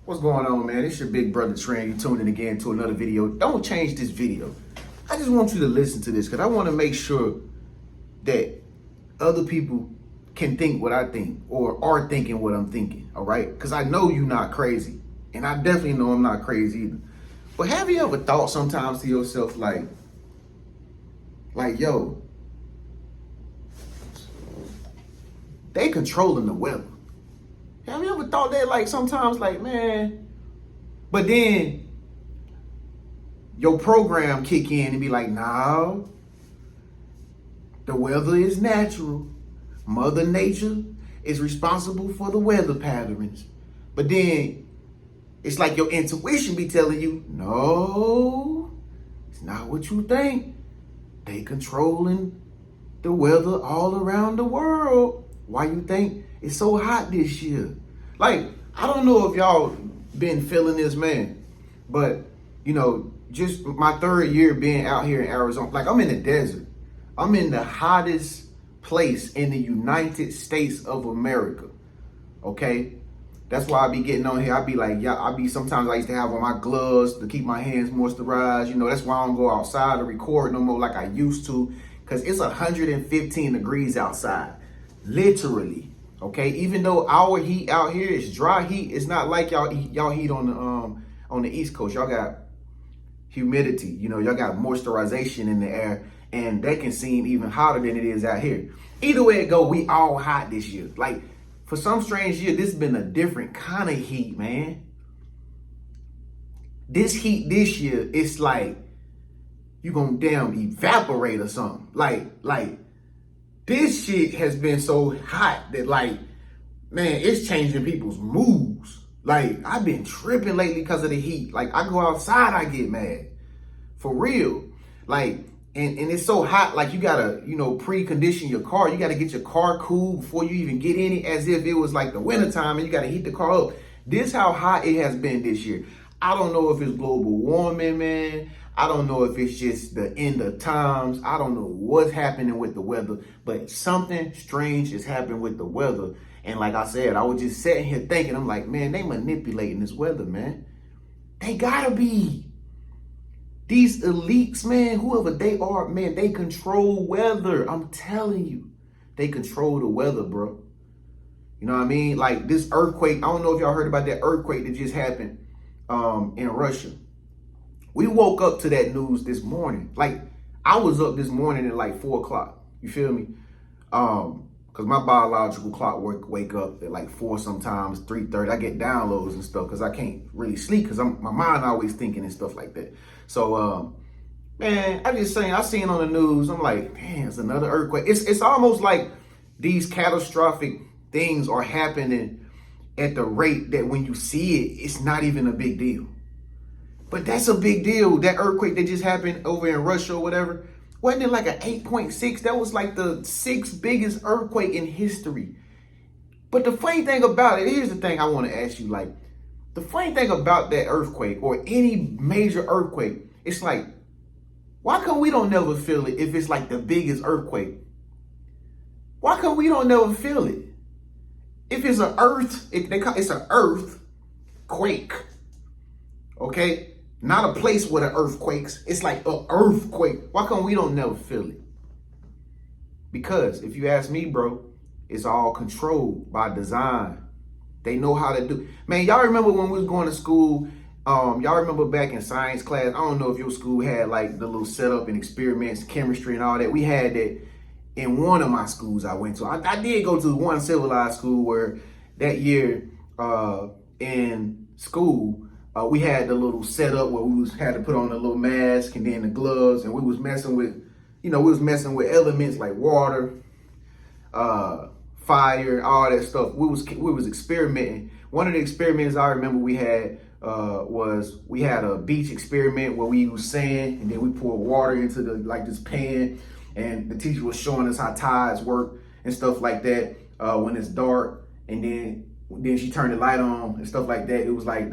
What's going on, man? It's your big brother TREN. You tuned in again to another video. Don't change this video. I just want you to listen to this because I want to make sure that other people can think what I think or are thinking what I'm thinking, all right? Because I know you're not crazy, and I definitely know I'm not crazy either. But have you ever thought sometimes to yourself like, yo, they controlling the weather? Have you ever thought that, like, sometimes, like, man, but then your program kick in and be like, no, the weather is natural. Mother Nature is responsible for the weather patterns. But then it's like your intuition be telling you, no, it's not what you think. They controlling the weather all around the world. Why you think it's so hot this year? Like, I don't know if y'all been feeling this, man, but you know, just my third year being out here in Arizona, like I'm in the desert. I'm in the hottest place in the United States of America. Okay? That's why I be getting on here. I be like, yeah, sometimes I used to have on my gloves to keep my hands moisturized. You know, that's why I don't go outside to record no more like I used to, because it's 115 degrees outside. Literally. Okay, even though our heat out here is dry heat, it's not like y'all heat on the East Coast. Y'all got humidity, you know, y'all got moisturization in the air, and that can seem even hotter than it is out here. Either way it go, we all hot this year. Like, for some strange year, this has been a different kind of heat, man. This heat this year, it's like you gonna damn evaporate or something. Like. This shit has been so hot that, like, man, it's changing people's moods. Like, I've been tripping lately because of the heat. Like, I go outside, I get mad. For real. Like, and it's so hot, like, you gotta, you know, precondition your car. You gotta get your car cool before you even get in it, as if it was like the wintertime and you gotta heat the car up. This how hot it has been this year. I don't know if it's global warming, man. I don't know if it's just the end of times. I don't know what's happening with the weather, but something strange is happening with the weather. And like I said, I was just sitting here thinking, I'm like, man, they manipulating this weather, man. They gotta be. These elites, man, whoever they are, man, they control weather. I'm telling you, they control the weather, bro. You know what I mean? Like this earthquake, I don't know if y'all heard about that earthquake that just happened in Russia. We woke up to that news this morning. Like, I was up this morning at like 4 o'clock. You feel me? Because my biological clock wake up at like 4 sometimes, 3:30. I get downloads and stuff because I can't really sleep because my mind always thinking and stuff like that. So, man, I seen on the news, I'm like, man, it's another earthquake. It's almost like these catastrophic things are happening at the rate that when you see it, it's not even a big deal. But that's a big deal. That earthquake that just happened over in Russia or whatever, wasn't it like an 8.6? That was like the 6th biggest earthquake in history. But the funny thing about it, here's the thing I want to ask you. Like, the funny thing about that earthquake or any major earthquake, it's like, why come we don't never feel it if it's like the biggest earthquake? Why come we don't never feel it? If it's an it's an earthquake, okay? Not a place where the earth quakes. It's like an earthquake. Why come we don't never feel it? Because if you ask me, bro, it's all controlled by design. They know how to do. Man, y'all remember when we was going to school? Y'all remember back in science class? I don't know if your school had like the little setup and experiments, chemistry and all that. We had that in one of my schools I went to. I did go to one civilized school where that year in school, we had the little setup where we had to put on the little mask and then the gloves, and we was messing with, elements like water, fire, all that stuff. We was experimenting. One of the experiments I remember we had was we had a beach experiment where we used sand and then we poured water into this pan, and the teacher was showing us how tides work and stuff like that when it's dark, and then she turned the light on and stuff like that. It was like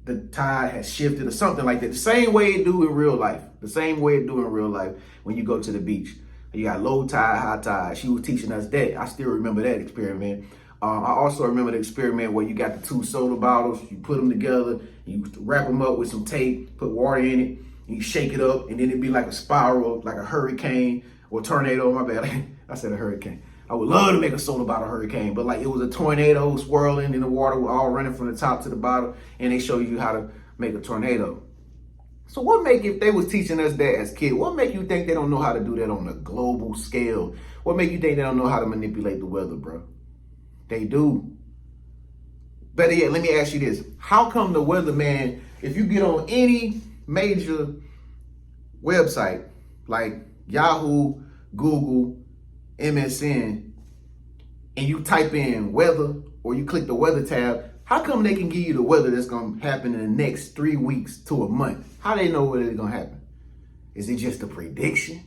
the tide has shifted or something like that. The same way it do in real life. The same way it do in real life when you go to the beach. You got low tide, high tide. She was teaching us that. I still remember that experiment. I also remember the experiment where you got the 2 soda bottles, you put them together, you wrap them up with some tape, put water in it, and you shake it up, and then it'd be like a spiral, like a hurricane or tornado. My bad, I said a hurricane. I would love to make a soda bottle hurricane, but like it was a tornado swirling and the water was all running from the top to the bottom, and they show you how to make a tornado. So what make, if they was teaching us that as kids, what make you think they don't know how to do that on a global scale? What make you think they don't know how to manipulate the weather, bro? They do. Better yet, let me ask you this. How come the weatherman, if you get on any major website like Yahoo, Google, MSN, and you type in weather or you click the weather tab, how come they can give you the weather that's going to happen in the next 3 weeks to a month? How do they know what is going to happen? Is it just a prediction?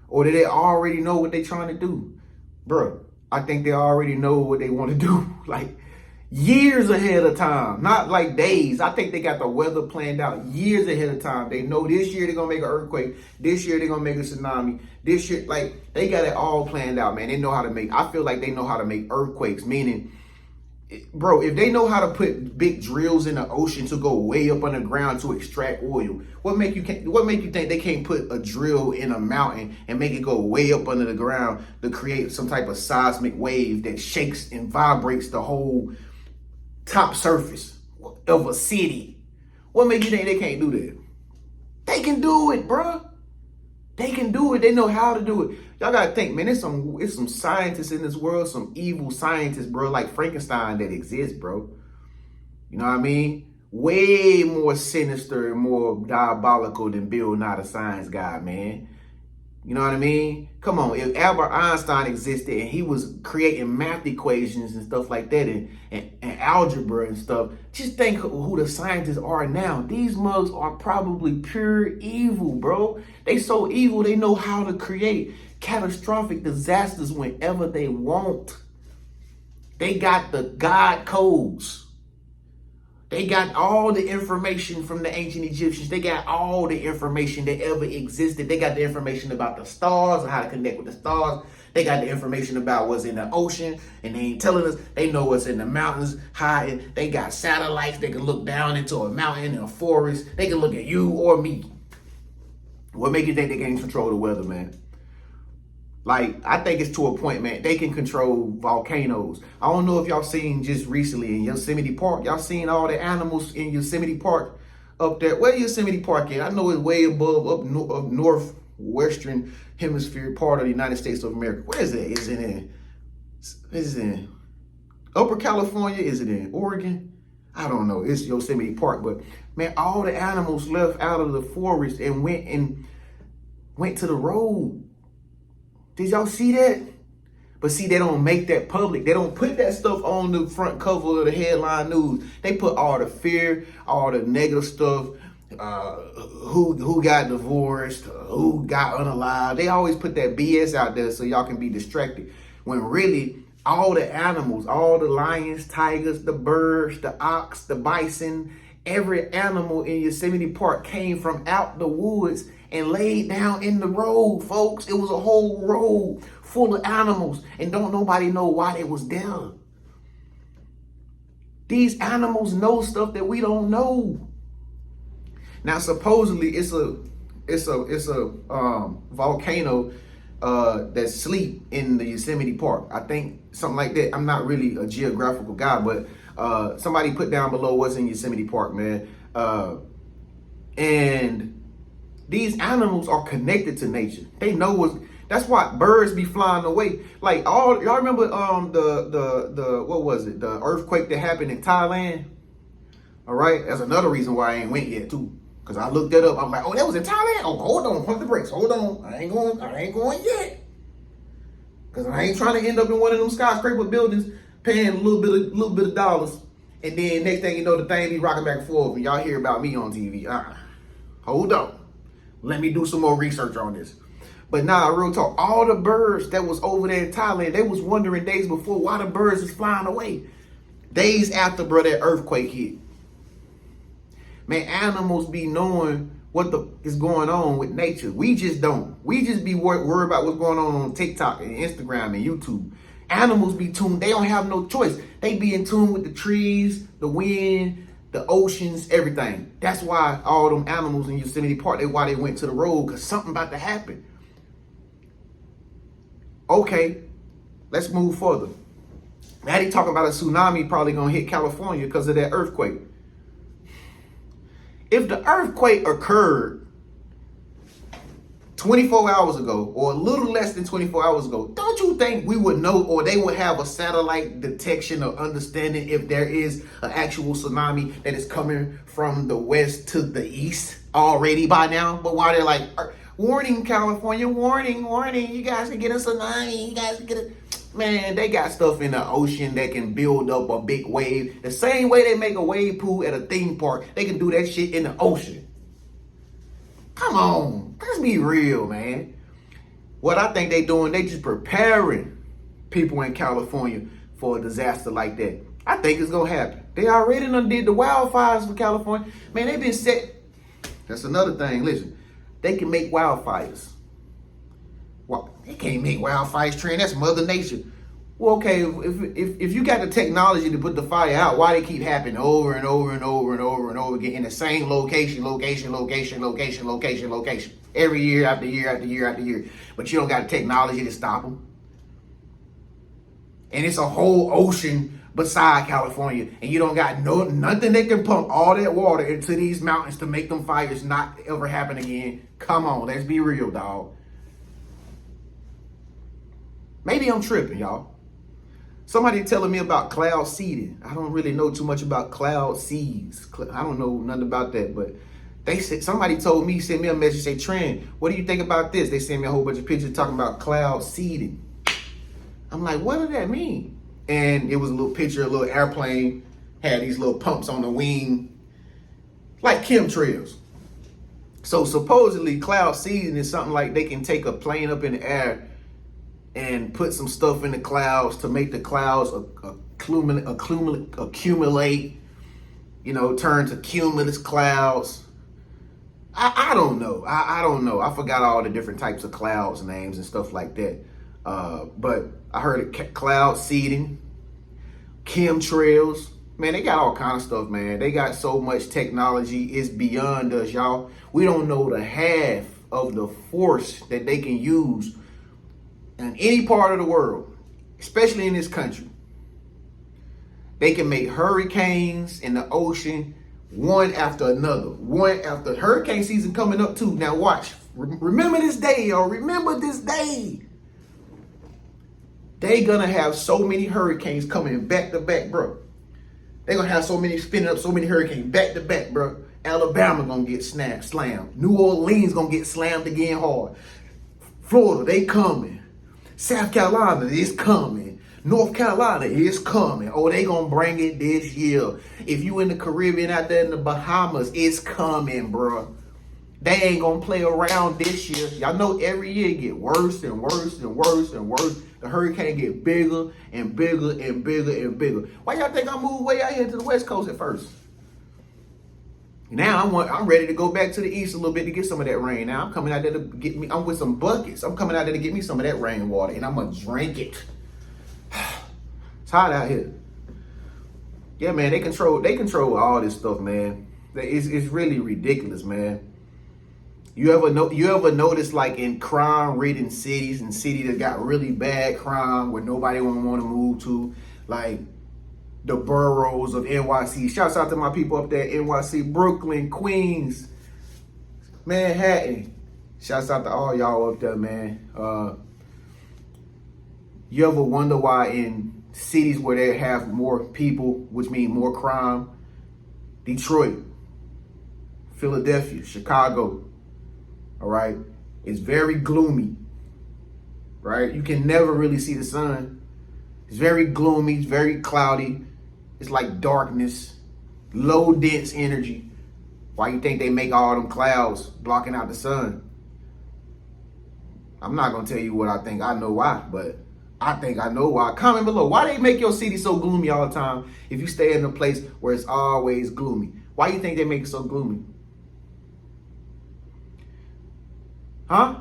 Or do they already know what they're trying to do? Bro, I think they already know what they want to do. Like years ahead of time, not like days. I think they got the weather planned out years ahead of time. They know this year they're going to make an earthquake. This year they're going to make a tsunami. This year, like they got it all planned out, man. They know how to make, I feel like they know how to make earthquakes, meaning, bro, if they know how to put big drills in the ocean to go way up underground to extract oil, what make you think they can't put a drill in a mountain and make it go way up under the ground to create some type of seismic wave that shakes and vibrates the whole top surface of a city? What make you think they can't do that? They can do it, bro. They can do it. They know how to do it. Y'all gotta think, man, it's some scientists in this world, some evil scientists, bro, like Frankenstein that exist, bro. You know what I mean? Way more sinister and more diabolical than Bill Nye the Science Guy, man. You know what I mean? Come on, if Albert Einstein existed and he was creating math equations and stuff like that and algebra and stuff, just think who the scientists are now. These mugs are probably pure evil, bro. They so evil, they know how to create catastrophic disasters whenever they want. They got the God codes. They got all the information from the ancient Egyptians. They got all the information that ever existed. They got the information about the stars and how to connect with the stars. They got the information about what's in the ocean, and they ain't telling us. They know what's in the mountains high. They got satellites. They can look down into a mountain and a forest. They can look at you or me. What make you think they can control the weather, man? Like, I think it's to a point, man, they can control volcanoes. I don't know if y'all seen just recently in Yosemite Park. Y'all seen all the animals in Yosemite Park up there? Where Yosemite Park at? I know it's way above, up northwestern hemisphere part of the United States of America. Where is it? Is it in Upper California? Is it in Oregon? I don't know. It's Yosemite Park. But, man, all the animals left out of the forest and went to the road. Did y'all see that? But see, they don't make that public. They don't put that stuff on the front cover of the headline news. They put all the fear, all the negative stuff, who got divorced, who got unalived. They always put that BS out there so y'all can be distracted. When really, all the animals, all the lions, tigers, the birds, the ox, the bison, every animal in Yosemite Park came from out the woods and laid down in the road, folks. It was a whole road full of animals, and don't nobody know why they was there. These animals know stuff that we don't know. Now, supposedly, it's a volcano that sleep in the Yosemite Park. I think something like that. I'm not really a geographical guy, but somebody put down below what's in Yosemite Park, man. And these animals are connected to nature. They know what's. That's why birds be flying away. Like y'all remember the what was it? The earthquake that happened in Thailand. All right, that's another reason why I ain't went yet too. Cause I looked that up. I'm like, oh, that was in Thailand. Oh, hold on, pump the brakes. Hold on, I ain't going yet. Cause I ain't trying to end up in one of them skyscraper buildings paying a little bit of dollars, and then next thing you know, the thing be rocking back and forth, and y'all hear about me on TV. Hold on. Let me do some more research on this. But nah, real talk, all the birds that was over there in Thailand, they was wondering days before why the birds is flying away. Days after, bro, that earthquake hit. Man, animals be knowing what is going on with nature. We just don't. We just be worried about what's going on TikTok and Instagram and YouTube. Animals be tuned. They don't have no choice. They be in tune with the trees, the wind, the oceans, everything. That's why all them animals in Yosemite Park, that's why they went to the road, because something about to happen. Okay, let's move further. Now they talking about a tsunami probably gonna hit California because of that earthquake. If the earthquake occurred 24 hours ago, or a little less than 24 hours ago, don't you think we would know, or they would have a satellite detection or understanding if there is an actual tsunami that is coming from the west to the east already by now? But why they're like, warning California, warning, warning, you guys can get a tsunami, you guys can get a... Man, they got stuff in the ocean that can build up a big wave. The same way they make a wave pool at a theme park, they can do that shit in the ocean. Come on, let's be real, man. What I think they doing, they just preparing people in California for a disaster like that. I think it's gonna happen. They already done did the wildfires for California. Man, they been set. That's another thing. Listen, they can make wildfires. Well, they can't make wildfires, TREN. That's Mother Nature. Well, okay, if you got the technology to put the fire out, why they keep happening over and over and over and over and over again in the same location, every year after year after year after year, but you don't got the technology to stop them? And it's a whole ocean beside California, and you don't got nothing that can pump all that water into these mountains to make them fires not ever happen again. Come on, let's be real, dog. Maybe I'm tripping, y'all. Somebody telling me about cloud seeding. I don't really know too much about cloud seeds. I don't know nothing about that, but they said, somebody told me, sent me a message, say, TREN, what do you think about this? They sent me a whole bunch of pictures talking about cloud seeding. I'm like, what does that mean? And it was a little picture, a little airplane, had these little pumps on the wing, like chemtrails. So supposedly cloud seeding is something like they can take a plane up in the air and put some stuff in the clouds to make the clouds accumulate, you know, turn to cumulus clouds. I don't know. I don't know. I forgot all the different types of clouds names and stuff like that. But I heard it, cloud seeding, chemtrails. Man, they got all kind of stuff, man. They got so much technology, it's beyond us, y'all. We don't know the half of the force that they can use in any part of the world, especially in this country. They can make hurricanes in the ocean one after another. One after hurricane season coming up too. Now watch. Remember this day, y'all. Remember this day. They gonna have so many hurricanes coming back to back, bro. They gonna have so many spinning up so many hurricanes back to back, bro. Alabama gonna get slammed. New Orleans gonna get slammed again hard. Florida, they coming. South Carolina is coming. North Carolina is coming. Oh, they gonna bring it this year. If you in the Caribbean out there in the Bahamas, it's coming, bro. They ain't gonna play around this year. Y'all know every year it get worse and worse and worse and worse. The hurricane get bigger and bigger and bigger and bigger. Why y'all think I moved way out here to the West Coast at first? Now I'm ready to go back to the east a little bit to get some of that rain. Now I'm coming out there to get me. I'm with some buckets. I'm coming out there to get me some of that rainwater, and I'm gonna drink it. It's hot out here. Yeah, man. They control all this stuff, man. It's really ridiculous, man. You ever notice, like, in crime-ridden cities and cities that got really bad crime where nobody won't want to move to, like the boroughs of NYC. Shouts out to my people up there, NYC, Brooklyn, Queens, Manhattan. Shouts out to all y'all up there, man. You ever wonder why in cities where they have more people, which means more crime, Detroit, Philadelphia, Chicago, all right, it's very gloomy, right? You can never really see the sun. It's very gloomy, it's very cloudy. It's like darkness, low dense energy. Why you think they make all them clouds blocking out the sun? I'm not gonna tell you what I think. I know why, but I think I know why. Comment below. Why they make your city so gloomy all the time if you stay in a place where it's always gloomy? Why you think they make it so gloomy? Huh?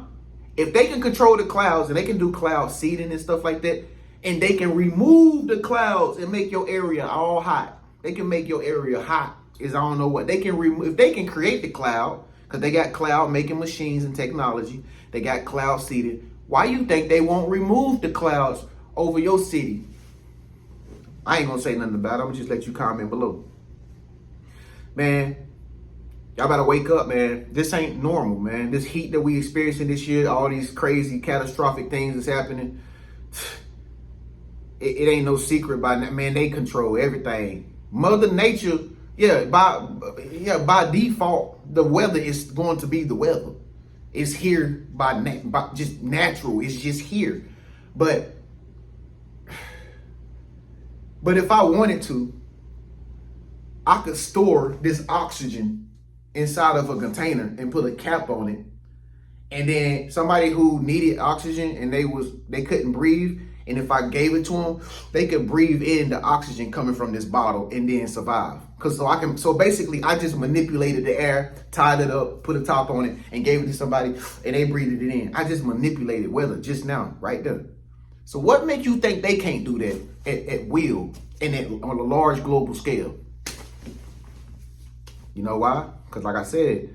If they can control the clouds and they can do cloud seeding and stuff like that, And they can remove the clouds and make your area all hot. They can make your area hot. Is I don't know what. They can remove, if they can create the cloud, because they got cloud making machines and technology. They got cloud seeded. Why you think they won't remove the clouds over your city? I ain't gonna say nothing about it. I'm gonna just let you comment below. Man, y'all better wake up, man. This ain't normal, man. This heat that we experiencing this year, all these crazy catastrophic things that's happening, it ain't no secret by that, man. They control everything. Mother Nature, by default, the weather is going to be the weather. It's here by just natural. It's just here. But if I wanted to, I could store this oxygen inside of a container and put a cap on it. And then somebody who needed oxygen and they couldn't breathe, and if I gave it to them, they could breathe in the oxygen coming from this bottle and then survive. So basically I just manipulated the air, tied it up, put a top on it, and gave it to somebody, and they breathed it in. I just manipulated weather just now, right there. So what makes you think they can't do that at will and on a large global scale? You know why? Because like I said,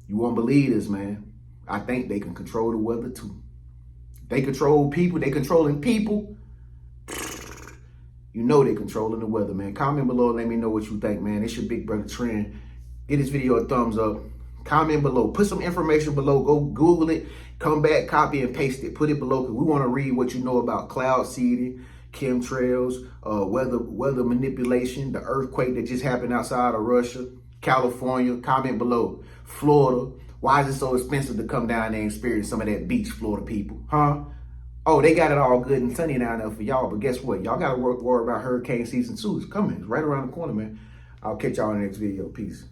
you won't believe this, man. I think they can control the weather too. They control people. They controlling people. You know they controlling the weather, man. Comment below and let me know what you think, man. It's your big brother TREN. Give this video a thumbs up. Comment below. Put some information below. Go Google it. Come back, copy and paste it. Put it below because we want to read what you know about cloud seeding, chemtrails, weather manipulation, the earthquake that just happened outside of Russia, California. Comment below. Florida. Why is it so expensive to come down there and experience some of that beach, Florida people? Huh? Oh, they got it all good and sunny down there for y'all, but guess what? Y'all got to worry about hurricane season 2. It's coming. It's right around the corner, man. I'll catch y'all in the next video. Peace.